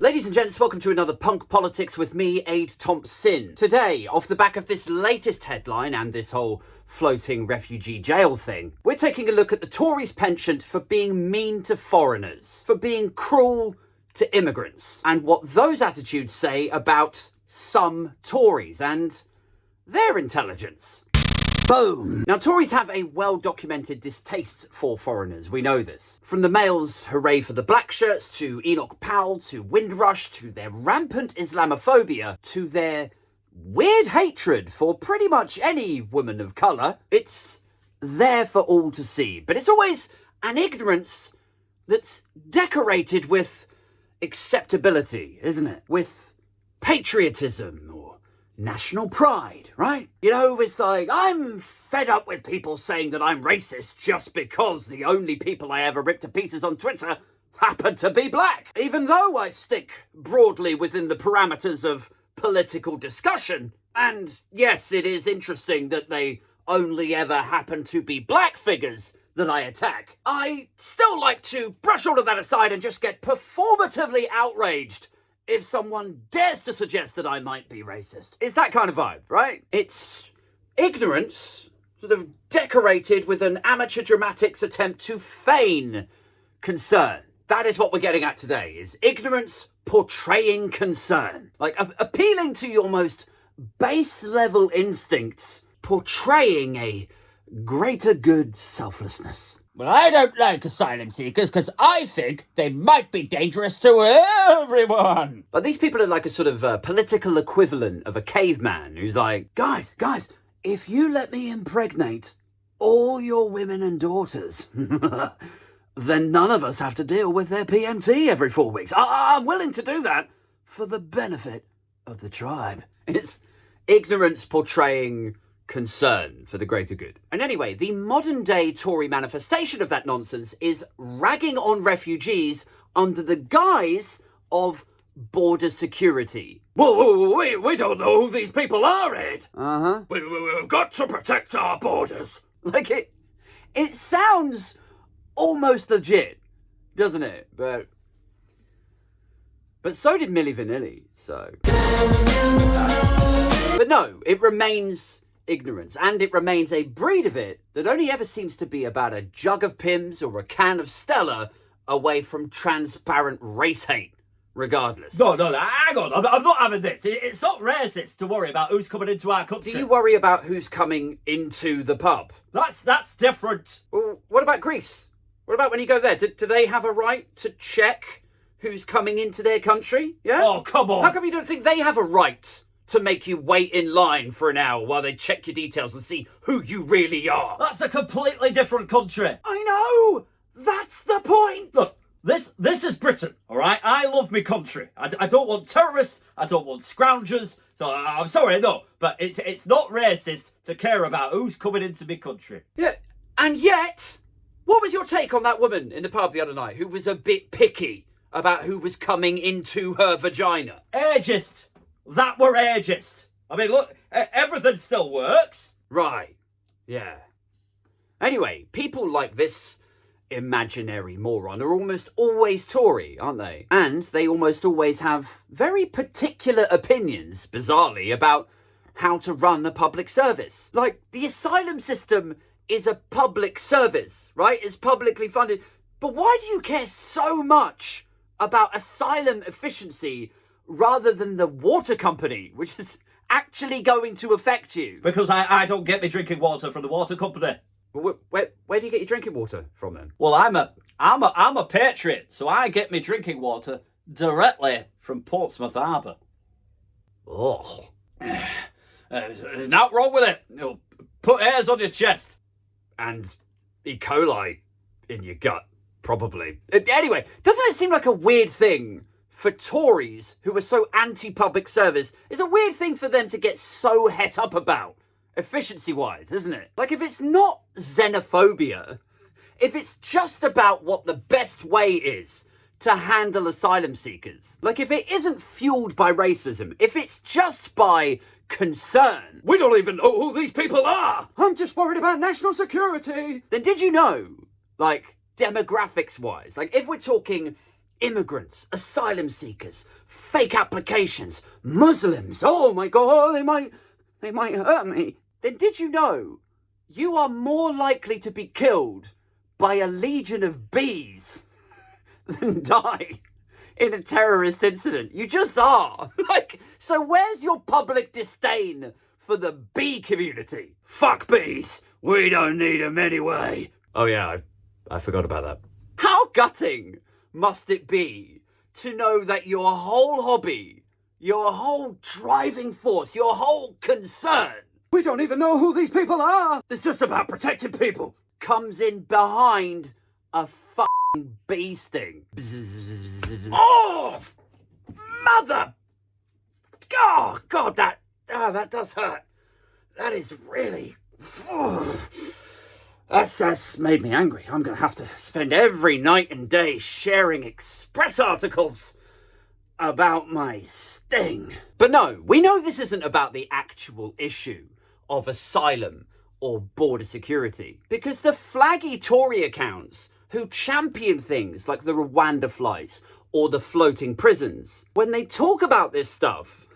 Ladies and gents, welcome to another Punk Politics with me, Aid Thompsin. Today, off the back of this latest headline and this whole floating refugee jail thing, we're taking a look at the Tories' penchant for being mean to foreigners, for being cruel to immigrants, and what those attitudes say about some Tories and their intelligence. Boom! Now, Tories have a well-documented distaste for foreigners, we know this. From the Mail's hooray for the black shirts, to Enoch Powell, to Windrush, to their rampant Islamophobia, to their weird hatred for pretty much any woman of colour, it's there for all to see. But it's always an ignorance that's decorated with acceptability, isn't it? With patriotism or national pride, right? You know, it's like, I'm fed up with people saying that I'm racist just because the only people I ever ripped to pieces on Twitter happen to be black. Even though I stick broadly within the parameters of political discussion. And yes, it is interesting that they only ever happen to be black figures that I attack. I still like to brush all of that aside and just get performatively outraged if someone dares to suggest that I might be racist. It's that kind of vibe, right? It's ignorance, sort of decorated with an amateur dramatics attempt to feign concern. That is what we're getting at today, is ignorance portraying concern. Like, appealing to your most base level instincts, portraying a greater good selflessness. Well, I don't like asylum seekers because I think they might be dangerous to everyone. But these people are like a sort of political equivalent of a caveman who's like, guys, if you let me impregnate all your women and daughters, then none of us have to deal with their PMT every 4 weeks. I'm willing to do that for the benefit of the tribe. It's ignorance portraying concern for the greater good. And anyway, the modern day Tory manifestation of that nonsense is ragging on refugees under the guise of border security. Well, we don't know who these people are, Ed. Uh-huh. We've got to protect our borders. Like, it sounds almost legit, doesn't it? But so did Milli Vanilli, so. But no, it remains ignorance, and it remains a breed of it that only ever seems to be about a jug of Pimm's or a can of Stella away from transparent race hate, regardless. No, hang on. I'm not having this. It's not racist to worry about who's coming into our country. Do you worry about who's coming into the pub? That's different. Well, what about Greece? What about when you go there? Do they have a right to check who's coming into their country? Yeah? Oh, come on. How come you don't think they have a right to make you wait in line for an hour while they check your details and see who you really are? That's a completely different country. I know! That's the point! Look, this is Britain, all right? I love me country. I don't want terrorists. I don't want scroungers. So I'm sorry, no, but it's not racist to care about who's coming into me country. Yeah, and yet, what was your take on that woman in the pub the other night who was a bit picky about who was coming into her vagina? Ageist. That were ageist. I mean, look, everything still works. Right. Yeah. Anyway, people like this imaginary moron are almost always Tory, aren't they? And they almost always have very particular opinions, bizarrely, about how to run a public service. Like, the asylum system is a public service, right? It's publicly funded. But why do you care so much about asylum efficiency rather than the water company, which is actually going to affect you? Because I don't get me drinking water from the water company. Well, where do you get your drinking water from then? Well, I'm a patriot, so I get me drinking water directly from Portsmouth Harbour. Oh. Not wrong with it. It'll put hairs on your chest. And E. coli in your gut, probably. Anyway, doesn't it seem like a weird thing for Tories who are so anti-public service? It's a weird thing for them to get so het up about, efficiency-wise, isn't it? Like, if it's not xenophobia, if it's just about what the best way is to handle asylum seekers, like if it isn't fueled by racism, if it's just by concern, we don't even know who these people are. I'm just worried about national security. Then did you know, like, demographics-wise, like if we're talking immigrants, asylum seekers, fake applications, Muslims, oh my God, they might hurt me, then did you know you are more likely to be killed by a legion of bees than die in a terrorist incident? You just are. So where's your public disdain for the bee community? Fuck bees. We don't need them anyway. Oh yeah, I forgot about that. How gutting must it be to know that your whole hobby, your whole driving force, your whole concern, we don't even know who these people are, it's just about protecting people, comes in behind a fucking bee sting. Oh, mother! Oh, God, that does hurt. That is really... That's made me angry. I'm going to have to spend every night and day sharing Express articles about my sting. But no, we know this isn't about the actual issue of asylum or border security, because the flaggy Tory accounts who champion things like the Rwanda Flight or the floating prisons, when they talk about this stuff,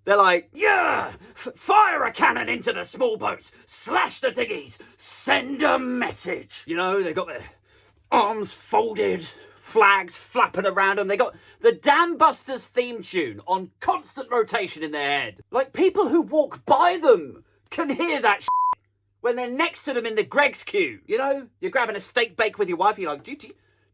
they're like, yeah, fire a cannon into the small boats, slash the dinghies, send a message. You know, they got their arms folded, flags flapping around them. They got the Dam Busters theme tune on constant rotation in their head. Like, people who walk by them can hear that shit when they're next to them in the Greg's queue. You know, you're grabbing a steak bake with your wife, you're like, do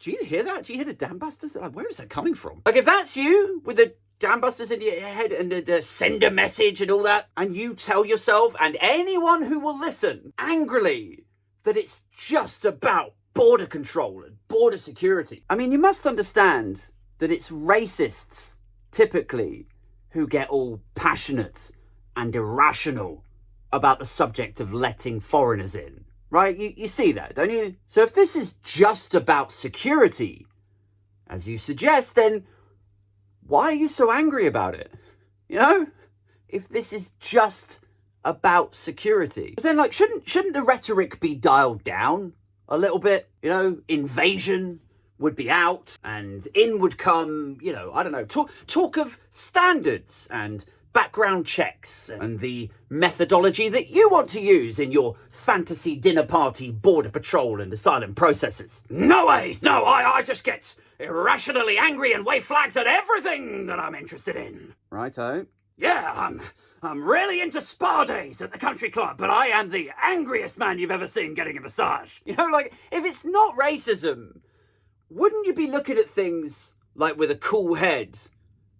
you hear that? Do you hear the Dam Busters? They're like, where is that coming from? Like, if that's you with the Dam Busters in your head and the send a message and all that, and you tell yourself and anyone who will listen angrily that it's just about border control and border security, I mean, you must understand that it's racists, typically, who get all passionate and irrational about the subject of letting foreigners in, right? You see that, don't you? So if this is just about security, as you suggest, then why are you so angry about it? You know, if this is just about security, but then, like, shouldn't the rhetoric be dialed down a little bit? You know, invasion would be out, and in would come, you know, I don't know, talk of standards and background checks and the methodology that you want to use in your fantasy dinner party border patrol and asylum processes. No way, no, I just get irrationally angry and wave flags at everything that I'm interested in. Righto. Yeah, I'm really into spa days at the country club, but I am the angriest man you've ever seen getting a massage. You know, like, if it's not racism, wouldn't you be looking at things, like, with a cool head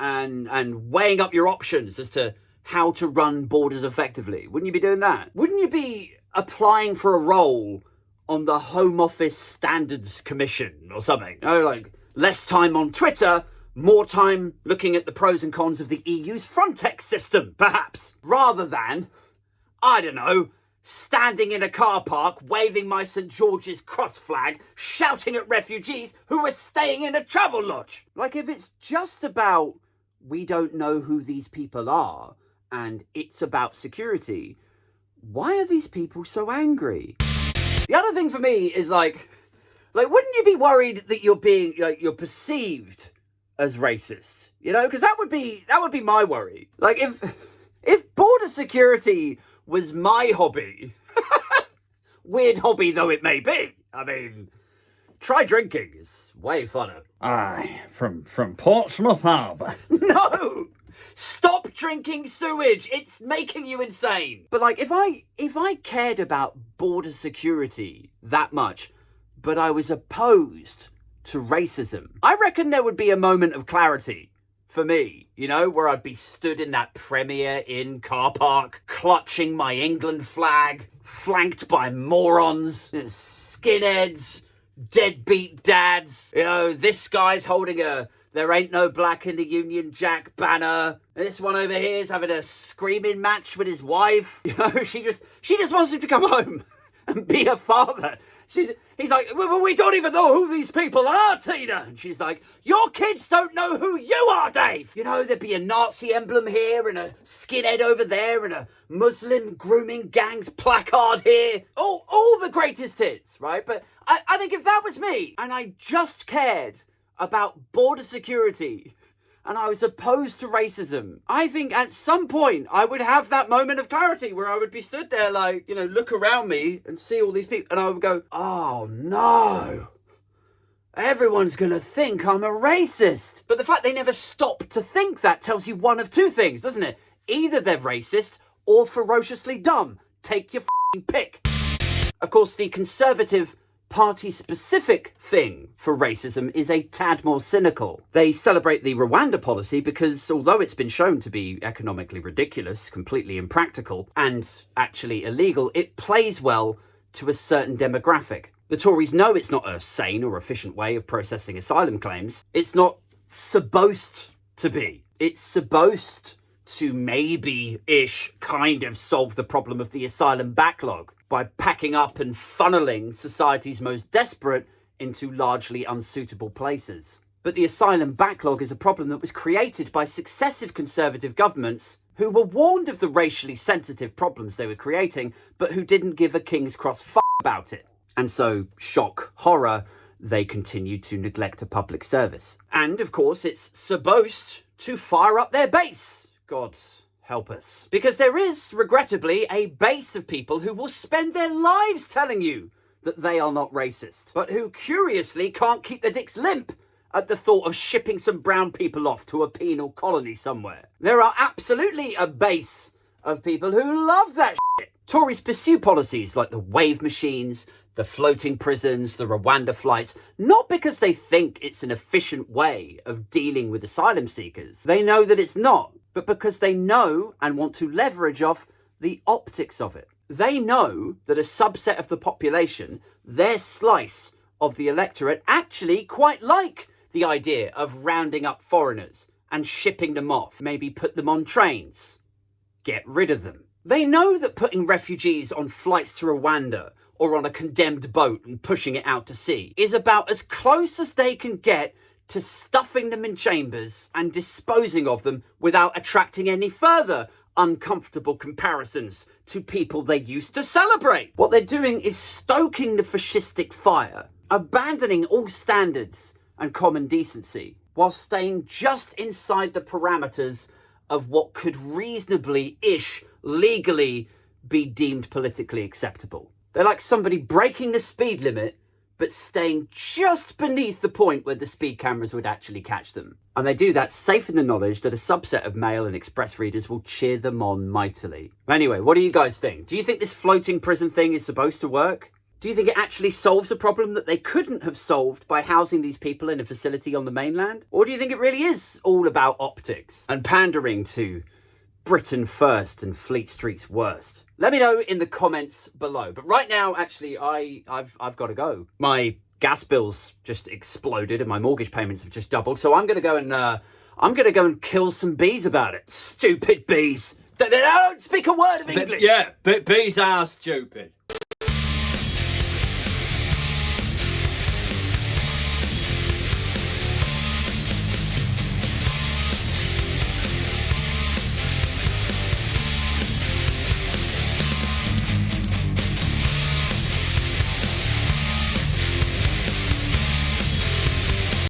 and weighing up your options as to how to run borders effectively? Wouldn't you be doing that? Wouldn't you be applying for a role on the Home Office Standards Commission or something? You know, like, less time on Twitter, more time looking at the pros and cons of the EU's Frontex system, perhaps, rather than, I don't know, standing in a car park, waving my St. George's Cross flag, shouting at refugees who are staying in a travel lodge. Like, if it's just about we don't know who these people are and it's about security, why are these people so angry? The other thing for me is like, wouldn't you be worried that you're being, like, you're perceived as racist? You know, because that would be my worry. Like, if border security was my hobby, weird hobby though it may be, I mean, try drinking, it's way funner. Aye, from Portsmouth Harbour. No! Stop drinking sewage! It's making you insane! But, like, if I cared about border security that much, but I was opposed to racism, I reckon there would be a moment of clarity for me, you know, where I'd be stood in that Premier Inn car park, clutching my England flag, flanked by morons, skinheads, deadbeat dads. You know, this guy's holding a "There Ain't No Black in the Union Jack" banner. And this one over here is having a screaming match with his wife. You know, she just wants him to come home and be a father. He's like, well, we don't even know who these people are, Tina. And she's like, your kids don't know who you are, Dave. You know, there'd be a Nazi emblem here and a skinhead over there and a Muslim grooming gang's placard here. All the greatest hits, right? But I think if that was me and I just cared about border security and I was opposed to racism, I think at some point I would have that moment of clarity where I would be stood there like, look around me and see all these people and I would go, oh no, everyone's going to think I'm a racist. But the fact they never stop to think that tells you one of two things, doesn't it? Either they're racist or ferociously dumb. Take your pick. Of course, the Conservative party-specific thing for racism is a tad more cynical. They celebrate the Rwanda policy because although it's been shown to be economically ridiculous, completely impractical, and actually illegal, it plays well to a certain demographic. The Tories know it's not a sane or efficient way of processing asylum claims. It's not supposed to be. It's supposed to maybe-ish kind of solve the problem of the asylum backlog by packing up and funneling society's most desperate into largely unsuitable places. But the asylum backlog is a problem that was created by successive Conservative governments who were warned of the racially sensitive problems they were creating, but who didn't give a king's cross about it. And so, shock, horror, they continued to neglect a public service. And, of course, it's supposed to fire up their base. God help us. Because there is, regrettably, a base of people who will spend their lives telling you that they are not racist, but who, curiously, can't keep their dicks limp at the thought of shipping some brown people off to a penal colony somewhere. There are absolutely a base of people who love that shit. Tories pursue policies like the wave machines, the floating prisons, the Rwanda flights, not because they think it's an efficient way of dealing with asylum seekers. They know that it's not, but because they know and want to leverage off the optics of it. They know that a subset of the population, their slice of the electorate, actually quite like the idea of rounding up foreigners and shipping them off, maybe put them on trains, get rid of them. They know that putting refugees on flights to Rwanda or on a condemned boat and pushing it out to sea is about as close as they can get to stuffing them in chambers and disposing of them without attracting any further uncomfortable comparisons to people they used to celebrate. What they're doing is stoking the fascistic fire, abandoning all standards and common decency, while staying just inside the parameters of what could reasonably-ish legally be deemed politically acceptable. They're like somebody breaking the speed limit but staying just beneath the point where the speed cameras would actually catch them. And they do that safe in the knowledge that a subset of Mail and Express readers will cheer them on mightily. Anyway, what do you guys think? Do you think this floating prison thing is supposed to work? Do you think it actually solves a problem that they couldn't have solved by housing these people in a facility on the mainland? Or do you think it really is all about optics and pandering to Britain first and Fleet Street's worst? Let me know in the comments below. But right now, actually, I've got to go. My gas bills just exploded and my mortgage payments have just doubled. So I'm gonna go and kill some bees about it. Stupid bees. They don't speak a word of English. Yeah, but bees are stupid.